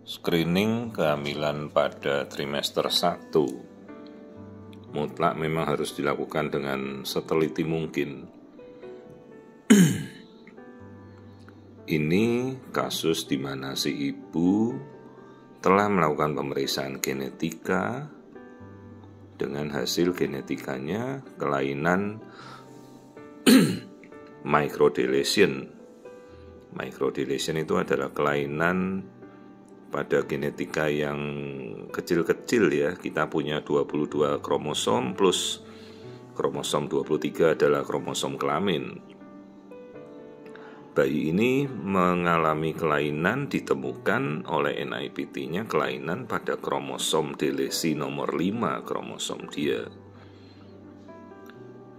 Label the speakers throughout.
Speaker 1: Screening kehamilan pada trimester 1 mutlak memang harus dilakukan dengan seteliti mungkin. Ini kasus di mana si ibu telah melakukan pemeriksaan genetika. Dengan hasil genetikanya kelainan microdeletion. Microdeletion itu adalah kelainan pada genetika yang kecil-kecil ya. Kita punya 22 kromosom plus kromosom 23 adalah kromosom kelamin. Bayi ini mengalami kelainan ditemukan oleh NIPT-nya kelainan pada kromosom delesi nomor 5 kromosom dia.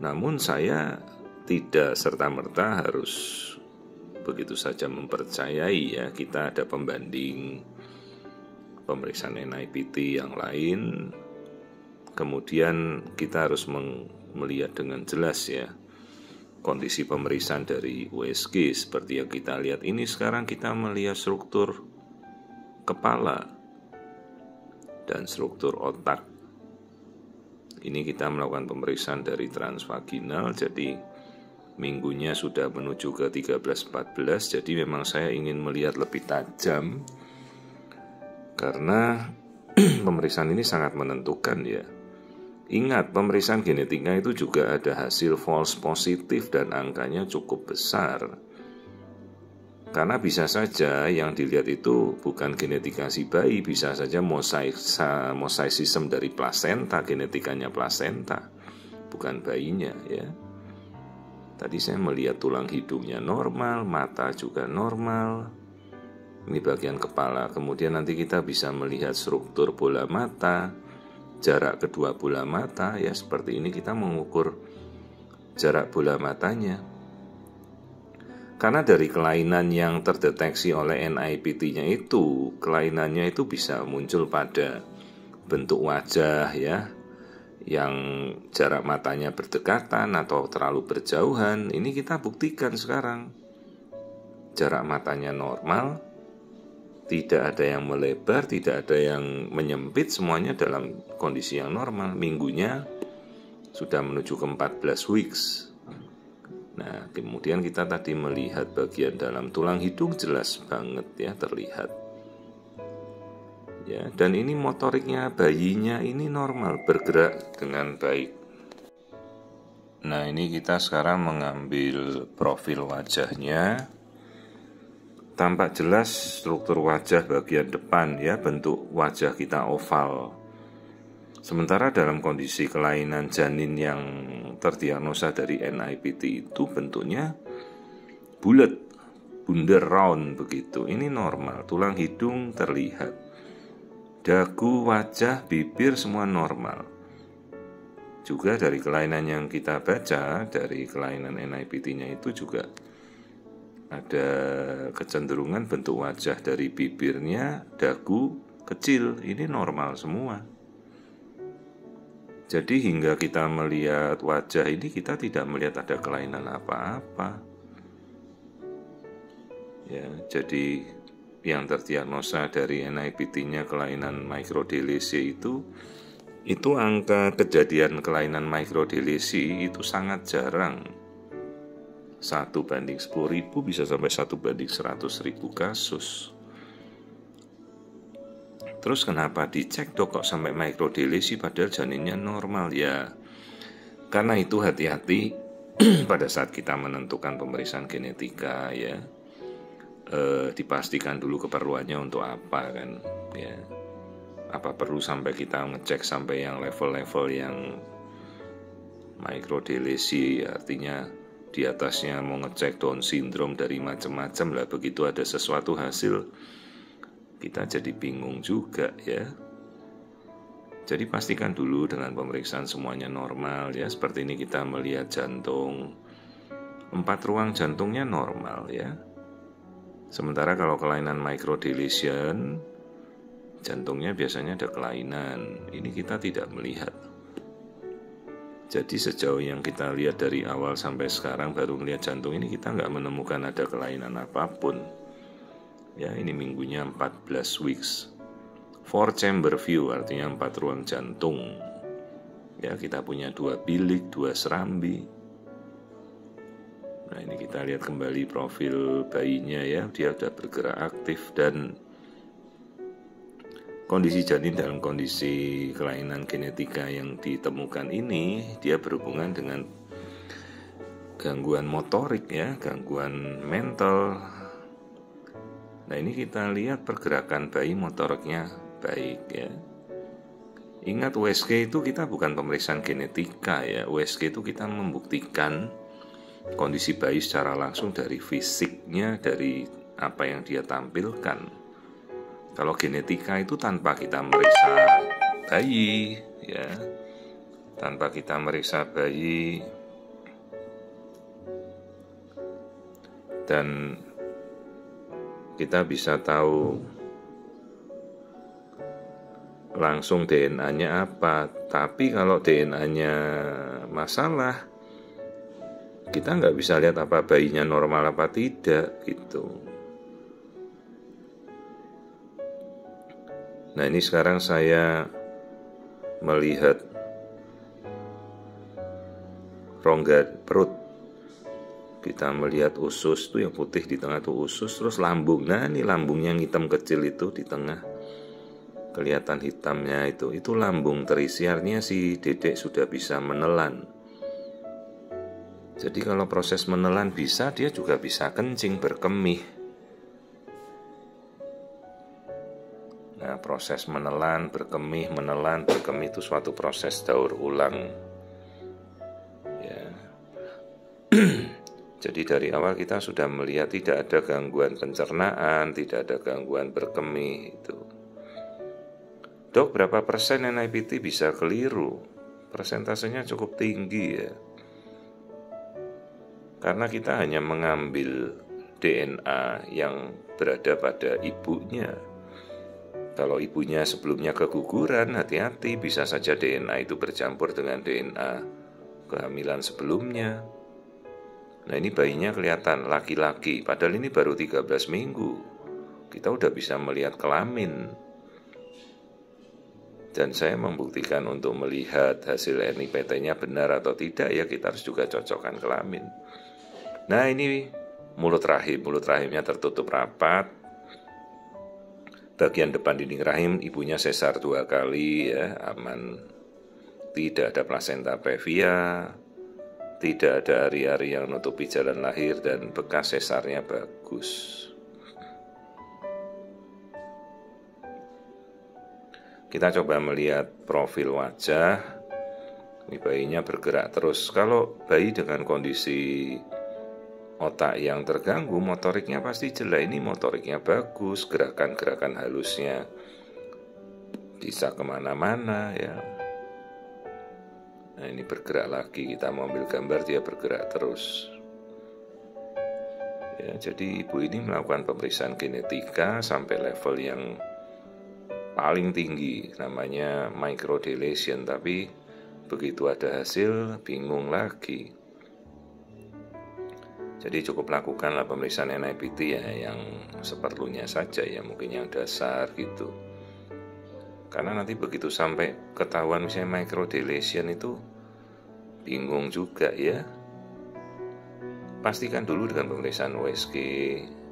Speaker 1: Namun saya tidak serta-merta harus begitu saja mempercayai ya. Kita ada pembanding pemeriksaan NIPT yang lain. Kemudian kita harus melihat dengan jelas ya kondisi pemeriksaan dari USG seperti yang kita lihat ini. Sekarang kita melihat struktur kepala dan struktur otak. Ini kita melakukan pemeriksaan dari transvaginal, jadi minggunya sudah menuju ke 13-14. Jadi memang saya ingin melihat lebih tajam karena pemeriksaan ini sangat menentukan ya. Ingat, pemeriksaan genetika itu juga ada hasil false positif dan angkanya cukup besar. Karena bisa saja yang dilihat itu bukan genetika si bayi, bisa saja mosaicism dari plasenta, genetikanya plasenta, bukan bayinya ya. Tadi saya melihat tulang hidungnya normal, mata juga normal. Ini bagian kepala. Kemudian nanti kita bisa melihat struktur bola mata, jarak kedua bola mata ya, seperti ini kita mengukur jarak bola matanya. Karena dari kelainan yang terdeteksi oleh NIPT-nya itu, kelainannya itu bisa muncul pada bentuk wajah ya, yang jarak matanya berdekatan atau terlalu berjauhan. Ini kita buktikan sekarang. Jarak matanya normal, tidak ada yang melebar, tidak ada yang menyempit, semuanya dalam kondisi yang normal. Minggunya sudah menuju ke 14 weeks. Nah, kemudian kita tadi melihat bagian dalam tulang hidung jelas banget ya, terlihat. Ya, dan ini motoriknya bayinya ini normal, bergerak dengan baik. Nah, ini kita sekarang mengambil profil wajahnya. Tampak jelas struktur wajah bagian depan ya, bentuk wajah kita oval. Sementara dalam kondisi kelainan janin yang terdiagnosa dari NIPT itu bentuknya bulat, bundar round begitu. Ini normal, tulang hidung terlihat. Dagu, wajah, bibir semua normal. Juga dari kelainan yang kita baca, dari kelainan NIPT-nya itu juga ada kecenderungan bentuk wajah dari bibirnya, dagu kecil, ini normal semua. Jadi hingga kita melihat wajah ini kita tidak melihat ada kelainan apa-apa. Ya, jadi yang terdiagnosa dari NIPT-nya kelainan microdeletion itu angka kejadian kelainan microdeletion itu sangat jarang. 1 banding 10.000 bisa sampai 1 banding 100.000 kasus. Terus kenapa dicek dok kok sampai microdeletion padahal janinnya normal ya? Karena itu hati-hati pada saat kita menentukan pemeriksaan genetika ya. Dipastikan dulu keperluannya untuk apa kan ya. Apa perlu sampai kita ngecek sampai yang level-level yang microdeletion, artinya di atasnya mau ngecek Down syndrome dari macam-macam lah, begitu ada sesuatu hasil kita jadi bingung juga ya. Jadi pastikan dulu dengan pemeriksaan semuanya normal ya. Seperti ini kita melihat jantung, 4 ruang jantungnya normal ya. Sementara kalau kelainan microdeletion, jantungnya biasanya ada kelainan. Ini kita tidak melihat. Jadi sejauh yang kita lihat dari awal sampai sekarang baru melihat jantung ini, kita nggak menemukan ada kelainan apapun. Ya, ini minggunya 14 weeks. 4 chamber view artinya 4 ruang jantung. Ya, kita punya 2 bilik, 2 serambi. Nah, ini kita lihat kembali profil bayinya ya, dia sudah bergerak aktif dan kondisi janin dalam kondisi kelainan genetika yang ditemukan ini, dia berhubungan dengan gangguan motorik ya, gangguan mental. Nah, ini kita lihat pergerakan bayi motoriknya baik ya. Ingat USG itu kita bukan pemeriksaan genetika ya. USG itu kita membuktikan kondisi bayi secara langsung dari fisiknya, dari apa yang dia tampilkan. Kalau genetika itu tanpa kita meriksa bayi ya. Tanpa kita meriksa bayi dan kita bisa tahu langsung DNA-nya apa. Tapi kalau DNA-nya masalah, kita nggak bisa lihat apa bayinya normal apa tidak gitu. Nah, ini sekarang saya melihat rongga perut. Kita melihat usus tuh yang putih di tengah tuh usus, terus lambung. Nah, ini lambungnya yang hitam kecil itu di tengah. Kelihatan hitamnya itu lambung terisi, artinya si dedek sudah bisa menelan. Jadi kalau proses menelan bisa, dia juga bisa kencing, berkemih. Nah, proses menelan, berkemih itu suatu proses daur ulang. Ya. Jadi dari awal kita sudah melihat tidak ada gangguan pencernaan, tidak ada gangguan berkemih itu. Dok, berapa persen NIPT bisa keliru? Persentasenya cukup tinggi ya. Karena kita hanya mengambil DNA yang berada pada ibunya. Kalau ibunya sebelumnya keguguran, hati-hati, bisa saja DNA itu bercampur dengan DNA kehamilan sebelumnya. Nah, ini bayinya kelihatan laki-laki, padahal ini baru 13 minggu. Kita udah bisa melihat kelamin. Dan saya membuktikan untuk melihat hasil NIPT-nya benar atau tidak, ya kita harus juga cocokkan kelamin. Nah, ini mulut rahimnya tertutup rapat. Bagian depan dinding rahim ibunya sesar 2 kali ya, aman. Tidak ada plasenta previa, tidak ada ari-ari yang menutupi jalan lahir, dan bekas sesarnya bagus. Kita coba melihat profil wajah. Ini bayinya bergerak terus. Kalau bayi dengan kondisi otak yang terganggu, motoriknya pasti jelek. Ini motoriknya bagus, gerakan-gerakan halusnya bisa kemana-mana ya. Nah, ini bergerak lagi, kita mau ambil gambar, dia bergerak terus. Ya, jadi ibu ini melakukan pemeriksaan genetika sampai level yang paling tinggi, namanya microdeletion, tapi begitu ada hasil, bingung lagi. Jadi cukup lakukanlah pemeriksaan NIPT ya, yang seperlunya saja ya, mungkin yang dasar gitu. Karena nanti begitu sampai ketahuan misalnya microdeletion itu bingung juga ya. Pastikan dulu dengan pemeriksaan USG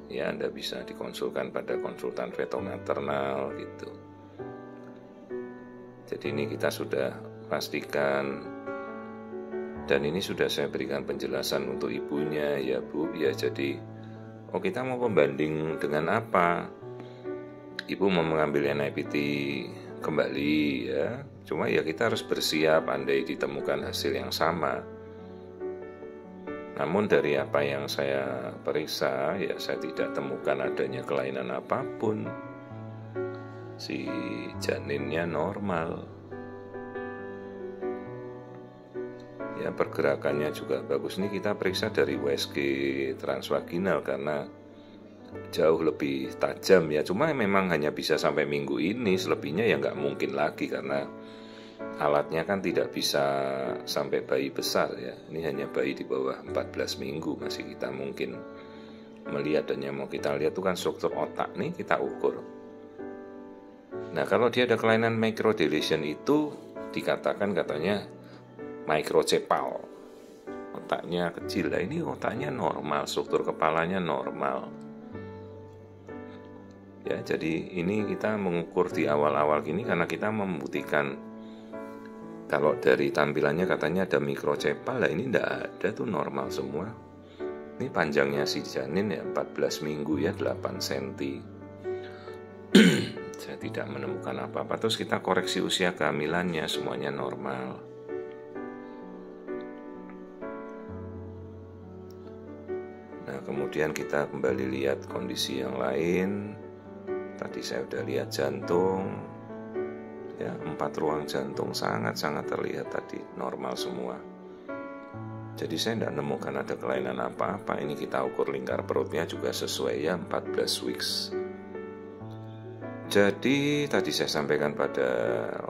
Speaker 1: ya, Anda bisa dikonsulkan pada konsultan feto-maternal gitu. Jadi ini kita sudah pastikan, dan ini sudah saya berikan penjelasan untuk ibunya ya Bu ya. Jadi kita mau pembanding dengan apa? Ibu mau mengambil NIPT kembali ya, cuma ya kita harus bersiap andai ditemukan hasil yang sama. Namun dari apa yang saya periksa ya, saya tidak temukan adanya kelainan apapun. Si janinnya normal ya, pergerakannya juga bagus. Ini kita periksa dari USG transvaginal karena jauh lebih tajam ya. Cuma memang hanya bisa sampai minggu ini, selebihnya ya nggak mungkin lagi karena alatnya kan tidak bisa sampai bayi besar ya. Ini hanya bayi di bawah 14 minggu masih kita mungkin melihat dan yang mau kita lihat itu kan struktur otak nih, kita ukur. Nah, kalau dia ada kelainan microdeletion itu dikatakan katanya microcepal, otaknya kecil. Nah, ini otaknya normal, struktur kepalanya normal. Ya, jadi ini kita mengukur di awal-awal gini karena kita membuktikan kalau dari tampilannya katanya ada microcepal, lah ini enggak ada, tuh normal semua. Ini panjangnya si janin ya 14 minggu ya 8 cm. Saya tidak menemukan apa-apa. Terus kita koreksi usia kehamilannya, semuanya normal. Nah, kemudian kita kembali lihat kondisi yang lain. Tadi saya udah lihat jantung. Ya, 4 ruang jantung sangat-sangat terlihat tadi, normal semua. Jadi saya tidak menemukan ada kelainan apa-apa. Ini kita ukur lingkar perutnya juga sesuai ya, 14 weeks. Jadi tadi saya sampaikan pada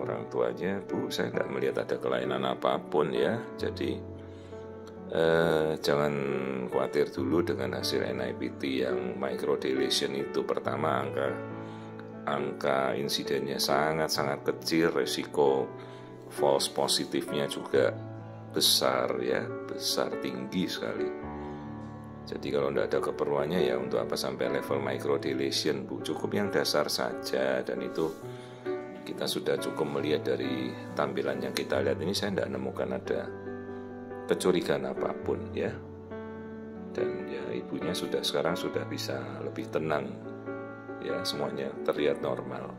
Speaker 1: orang tuanya, Bu, saya tidak melihat ada kelainan apapun ya. Jadi jangan khawatir dulu dengan hasil NIPT yang microdeletion itu. Pertama, angka insidennya sangat-sangat kecil, resiko false positifnya juga besar ya, besar, tinggi sekali. Jadi kalau tidak ada keperluannya ya untuk apa sampai level microdeletion, Bu, cukup yang dasar saja. Dan itu kita sudah cukup melihat dari tampilan yang kita lihat ini, saya tidak menemukan ada kecurigaan apapun ya. Dan ya ibunya sekarang sudah bisa lebih tenang ya, semuanya terlihat normal.